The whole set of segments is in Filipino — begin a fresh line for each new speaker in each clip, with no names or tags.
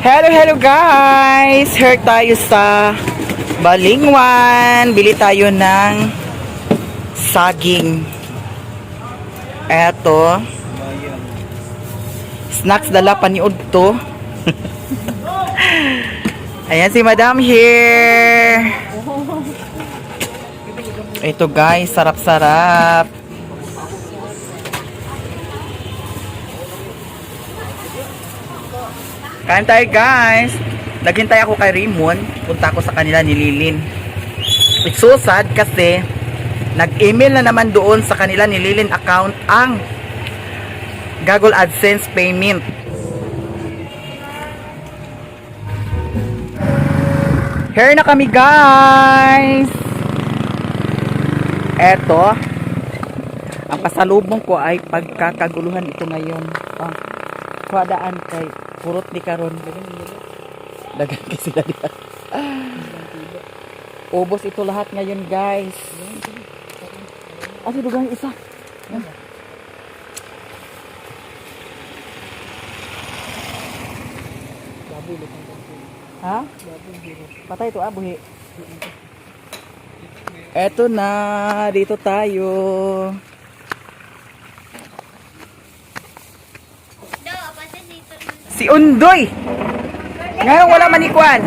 Hello guys! Here tayo sa Balingwan. Bili tayo ng saging. Eto. Snacks dala paniud to. Ayan si Madam here. Ito guys, sarap-sarap. Kain tayo guys. Naghintay ako kay Raymond. Punta ako sa kanila ni Lilin. It's so sad kasi nag-email na naman doon sa kanila ni Lilin account ang Google AdSense payment. Here na kami guys. Eto. Ang pasalubong ko ay pagkakaguluhan ito ngayon. Kuadaan kay purot di karon. Dagan kasi sila diyan. Ubos ito lahat ngayon guys. Dugang isa. Ha? Patay ito buhi. Eto na, dito tayo. Si Undoy. Ngayon wala manikwan.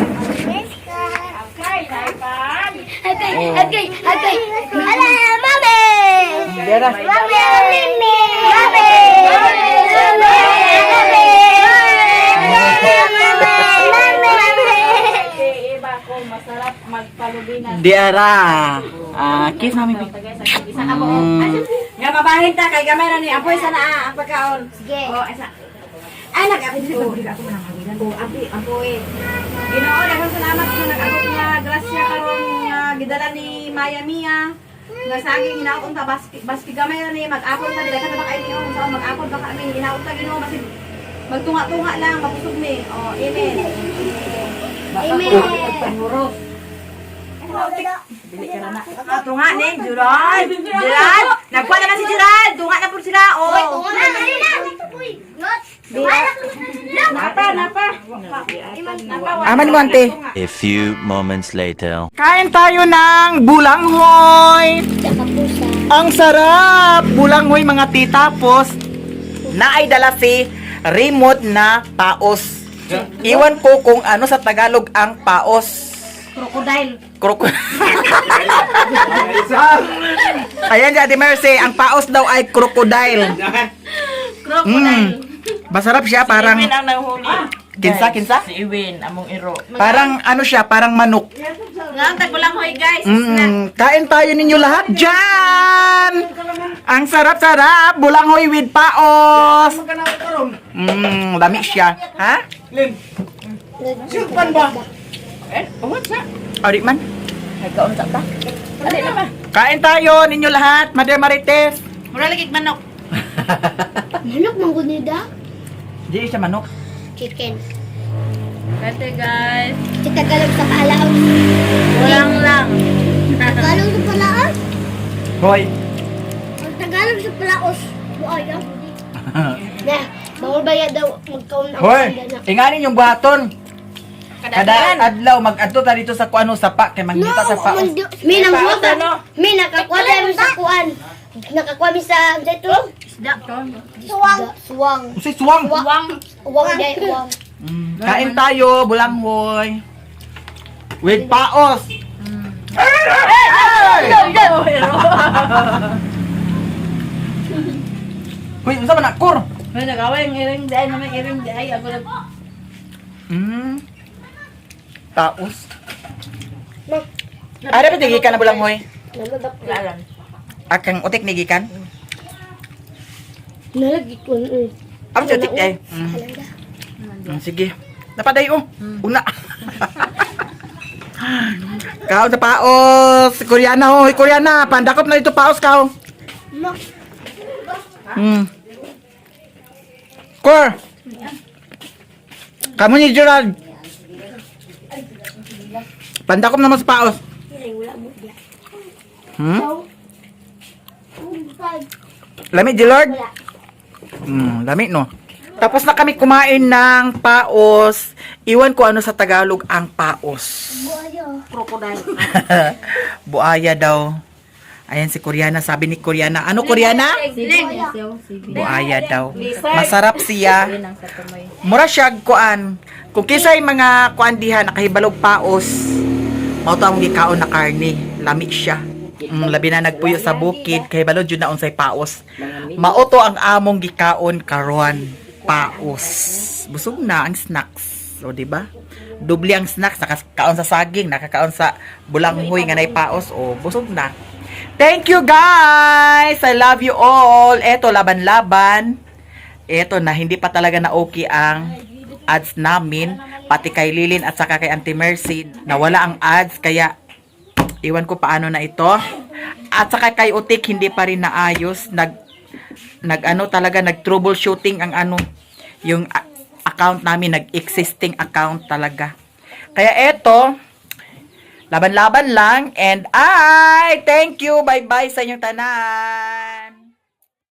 Agay. Ala, mami.
Dera.
Mami. Masarap magpalubinan.
Dera. Kiss namin.
Isa na mo. Nga mabahin ta kay gamay na ni apoy sana ang pagkaon. Sige. Oh, isa. Ay, nag-apit dito. Ako na hanginan ko. Apoy. Ginoo, daghang salamat sa nag-abot nga grasya karon nga gidala ni Maya Mia. Nga saging inaot ta baski gamay na ni mag-apon ta dili ka na kay niyo sa mag-apon ba kami inaot ta Ginoo basi magtunga-tunga lang mapusog ni. Oh, amen. Amen. Pagpanuro. Bili ka na. Tunga ni Gerald. Nagkuha naman si Gerald. Tunga na po sila. Oh. Tunga na. Napa.
Aman mo ante.
A few moments later.
Kain tayo ng bulanghoy. Ang sarap. Bulanghoy mga titapos. Na ay dala si remote na paos. Iwan ko kung ano sa Tagalog ang paos.
Crocodile.
Ayan si Ate Mercy, ang paos daw ay crocodile.
Crocodile.
Masarap siya, parang
Si Iwin ang nahuli.
kinsa?
Si Iwin, among iro.
Parang ano siya, parang manok.
Nga, tagpulang hoy guys.
Kain tayo ninyo lahat dyan! Ang sarap-sarap! Bulanghoy with paos! Lami siya. Ha?
Silpan ba? What's that?
Ori man.
Nagkaunta ta. Ali na ba?
Kain tayo ninyo lahat, Mother Marites.
Mura lagi manok.
Manok manggunida?
Di siya manok.
Chicken.
Kante guys.
Sa Tagalog sa palaon.
Kulang lang.
Tagalog sa palaon?
Hoy.
Ang Tagalog sa palaos. Buay ah. Na, bawal bayad daw magkaon ang
Hoy,
sanda na.
inganin yung buhaton. Kada adlaw mag-adto ta dito sa kuano sapa kay mangita sa paos.
May nang
Paos,
buta.
ano?
May nakakuha tayo sa kuan. Nakakuha mi sa ito. Suwang.
Si suwang.
Uwang day uwang.
Kain tayo, bulanghoy. With paos. Hoy, unsa man akor?
May nagaway ang iring day naman iring day ako na.
Paos. Ada pa tigikan na bulanghoy?
Lalan.
Akang utik nigikan?
Nalagi ko.
Ano siya utik ay? Sige. Napaday Una. Kao sa paos. Koreana hoy, Koreana. Pandakop na dito paos kao. Kor. Kamu ni Gerald. Pandakop naman sa paos. Lami, Gerald? Lami, no? Tapos na kami kumain ng paos. Iwan ko ano sa Tagalog ang paos.
Buaya.
Crocodile.
Buaya daw. Ayan si Koreana, sabi ni Koreana. Ano Koreana? Buaya daw. Masarap siya. Mura siya kuan. Kung kisay mga kuan diha nakahibalog paos, mao to ang gikaon na karne. Lami siya. Labi na nagpuyo sa bukid kay balod jud na unsay paos. Mao to ang among gikaon karon. Paos. Busog na ang snacks. O di ba? Dubli ang snacks, nakakaon sa saging, nakakaon sa bulanghoy nga nay paos, o busog na. Thank you guys! I love you all. Eto, laban-laban. Eto na, hindi pa talaga na okay ang ads namin. Pati kay Lilin at saka kay Auntie Mercy. Nawala ang ads, kaya iwan ko paano na ito. At saka kay Utik, hindi pa rin naayos. Nag-troubleshooting ang yung account namin, nag-existing account talaga. Kaya eto, laban-laban lang, and thank you, bye-bye sa inyong tanan.